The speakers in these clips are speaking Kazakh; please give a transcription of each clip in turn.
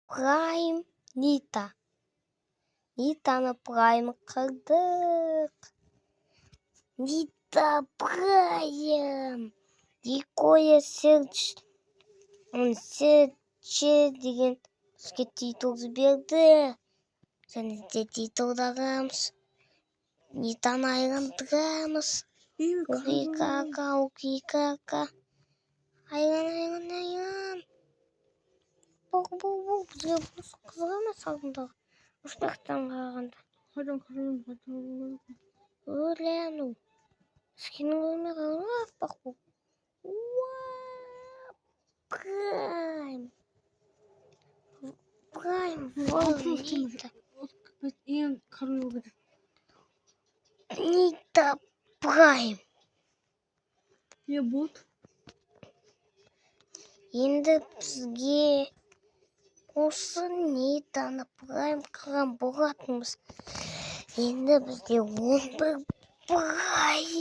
Prime Nita. Nitаны Prime қылдық. Нита Prime. Дикоя Серче деген бізге титул берді. Және де титулдағымыз. Нитаны айғандырамыз. Укикака. Айған. Бұл. Бізге қызық емес алдындағы. Ұштақтан қарағанда. Өлену. Скенің өлмей қалың аппақ бұл. Prime. Нита Prime. Не бот. Енді бізге осы Нитаны Prime қылған болатынбыз. Енді бізде 11 Prime.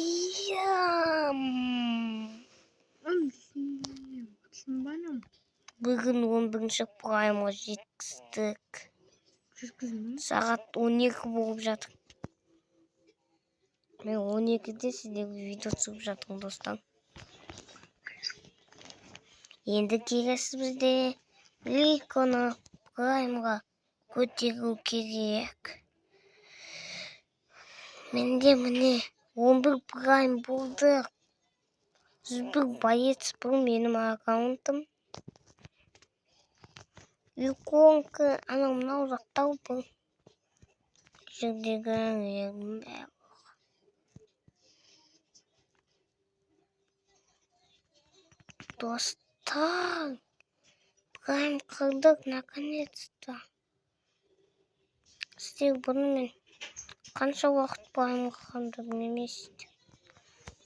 Бүгін 11-ші Prime'a жеткіздік. Сағат 12 болып жатыр. Мен 12-де сіздерге видео түсіріп жатырмын, достар. Енді келесі бізде Ликоны Prime'a көтеру керек. Менде міне 11 Prime болды. 101 боец бұл менің аккаунтым. Иконка анау мынау жақтау бұл. Жердегі бәрі. Достар, Prime қылдық наконец-то. Сіздер бұны мен қанша уақыт Prime қылдым еместі.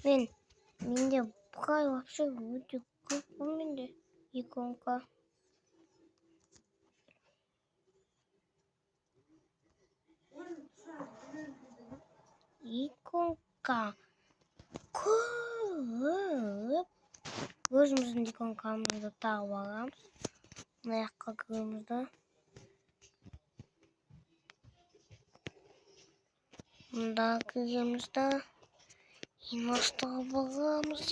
Менде Prime вообще өте көп бұл менде иконка. Иконка көп. Өзіміздің иконкамызды тағып аламыз. Аяққа кіремізді. Мұнда кіремізді. Инвестор бағамыз.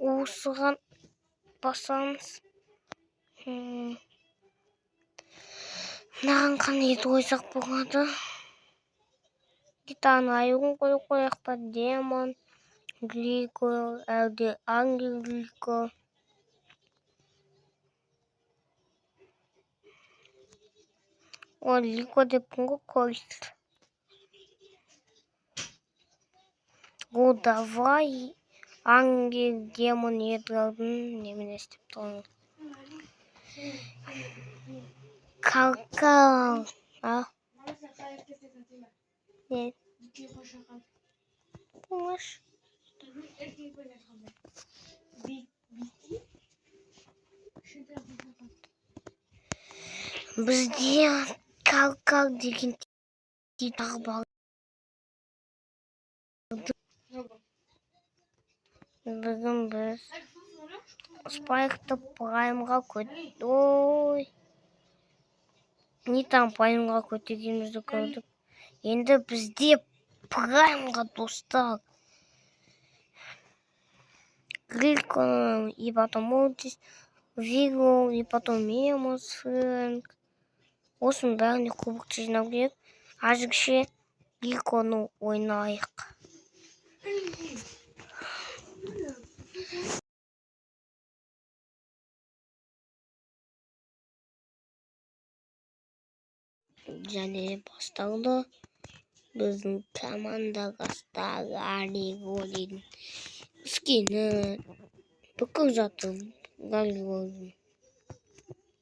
Осыған басамыз. Мынаған қандай ойсақ болады. Титаны айығын қойық па, демон, глико, әлде ангел глико. О, глико деп бұнғы қойды. О, давай ангел, демон, едралдың немен естіп тұрмын. Қалқал. Ne? Bulmuş. Bizde kalkal деген тағы бар. Бүгін біз Спайкты Праймға Нитаны Праймға көтергенімізді көрдік. Енді бізде Праймға достар. Глико, и потом Мортис, Виго, и потом Мемос, Фрэнк. Осының бәріне кубокты жинау керек. Әзірше Гликоны ойнайық. Және басталды. Біздің командаға Гаригорин скені бүкіл жатыр. Гаригорин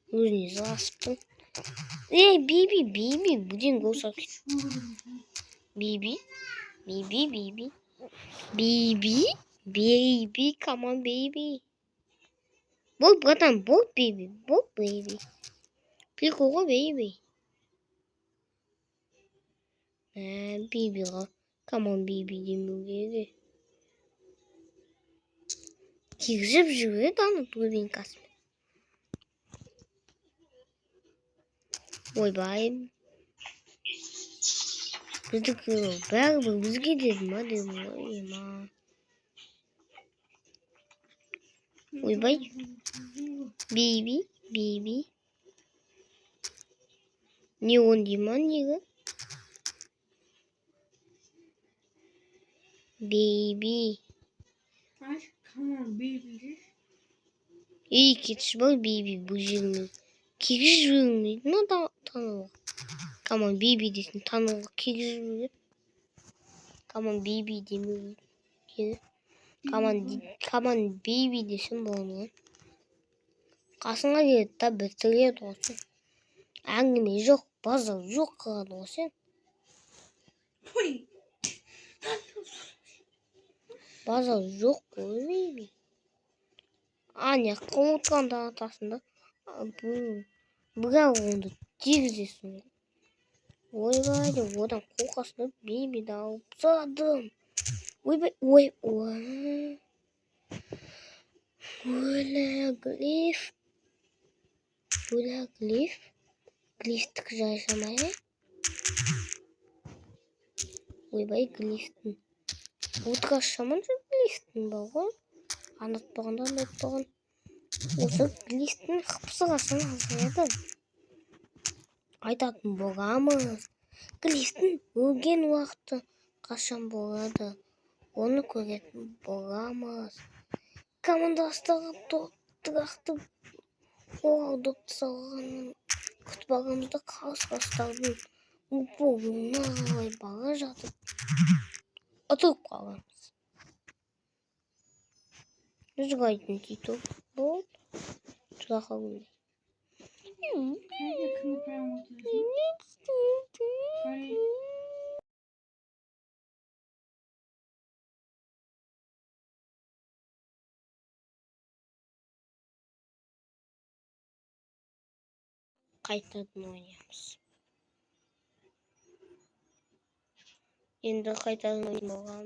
өзіне застын. Биби, будем голосовать. Биби, come on, baby. Бол, братан, бол, baby. Прикол, baby. Бибиға, come on, baby, демеуге. Кигізіп жүреді аны турбинкасымен. ойбай. Біздікі бәрібір бізге деді ма дедім ғой ма. Ойбай. Биби. Не он дей ма неге? Биби. Come on, baby. Ей, кетші бар биби бұл жеріңнен. Кегіз жүрмейді ма тануға? Come on, биби дейсің, тануға кегіз жүрмейді. Come on, биби демеу. Come on, биби десін болғаны. Қасыңа келеді да бітіреді осы. Әңгіме жоқ, базар жоқ қылады ғой сен. Базар жоқ қой, биби. Не қылмытқанда атасында. Бірақ онды тегізесің. Ойбай деп одан қоқасында бейбіді алып тастадым. Ойбай, ой. Глиф. Глифтік жайсамай. Ойбай, глифтің. Отыра шаман жүр глифтің бар ғой. Анатпаған. Осы глифтің қыпсығасын азаяды. Айтатын боламыз. Глифтің өлген уақыты қашан болады. Оны көретін боламыз. Командастағы тұрақты олар допты салғанын күтіп ағамызда қарсыластардың ұлпығына қалай бара жатып отырып қаламыз. Жүзгайтын Тито болды. Жүрақа көмей. Қайтадан ойнаймыз. Енді қайтадан ойнауға.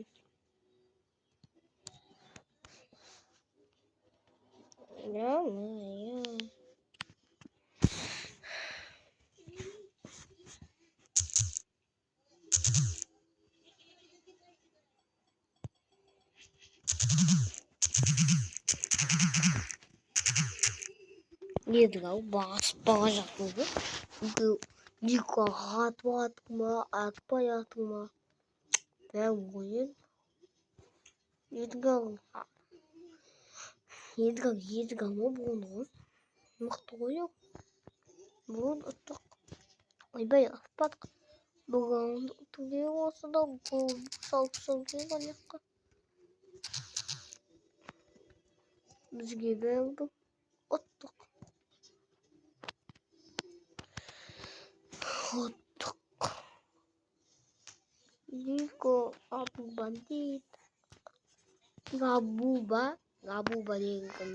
Еділ басып бара жатыр. Дико атпай атыма. Бәрі ойын. Еділ ма болғаны ғой. Мықты ғой. Болды ұттық. Ойбай аспадық. Бұған түге осы да салып келген жаққа. Бізге берді. Ұттық. Дико апу бандит. Габуба деген кім?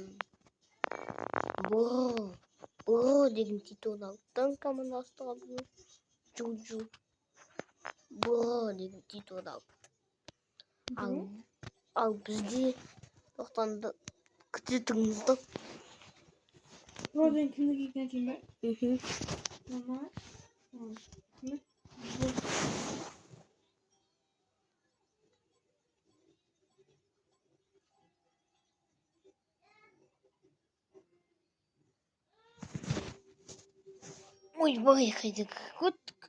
Бұро деген Титоны алыптан командастыға бұл. Джу. Бұро деген Титоны алып. Ал бізде тоқтанды күтетіңізді. Роден кімді кейкен кейін бе? Мама. Ойбай, қайдық көттік.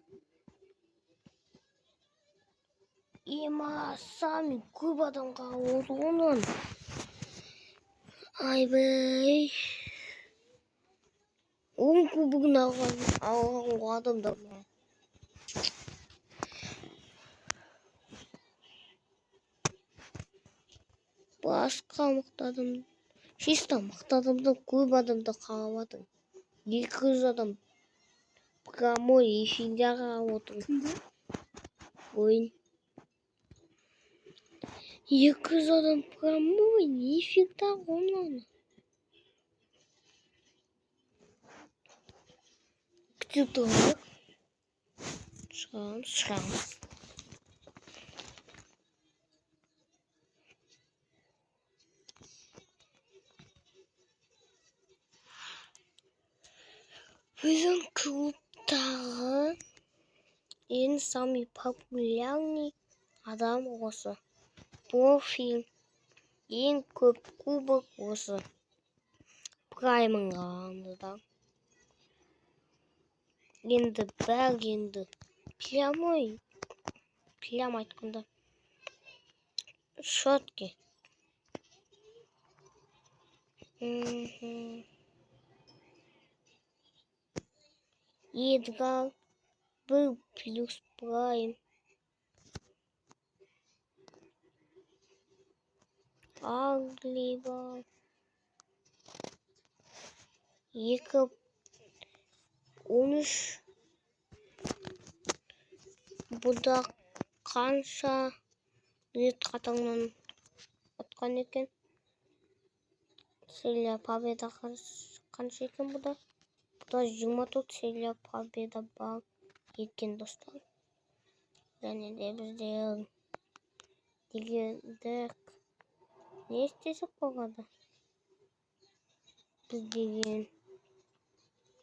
Ема, сами көп адамға олды онын. Айбай. 10 кубығын алған адамдар. Басқа мықты адам. Чисто мықты адамды көп адамды қалаватыр. 200 адам прямой эфирде қарап отыр. Ойын. 200 адам прямой эфирде онлайн. Күтіп тұрайық. Шығамыз. Біздің клуб тағы ең самый популярный адам осы. Бұл фильм ең көп кубок осы. Праймынға алынды да. Енді бәр енді Плям айтқанда. Шотки. Едгар был плюс прайм. Аглива. Екі 13. Бұда қанша рет қатарынан атқан екен? Серия победа қанша екен бұда? Бұда 24 серия победа бар екен достар. Және де біздер дегендік не істесек болады? Біз деген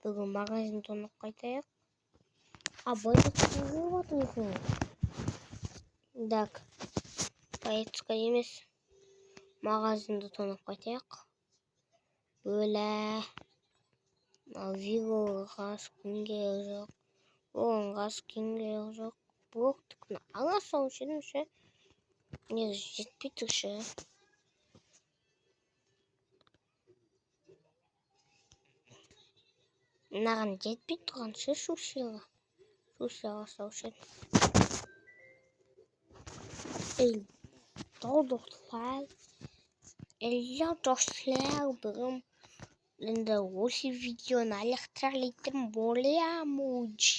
бүгін магазин тонып қайтайық. Абайды қылып атырсың. Так, поездка емес. Магазинді тонып қайтайық. Бөлә. Вироға скинге жоқ. Оңға скинге жоқ. Бұл түкіні ала соңшының ше. Не жетпей тұршы. Наған жетпей тұрған ше шушыға. Шушыға соңшын. Dostlar бүгін енді осы видеоны аяқтарлайтын боламыз.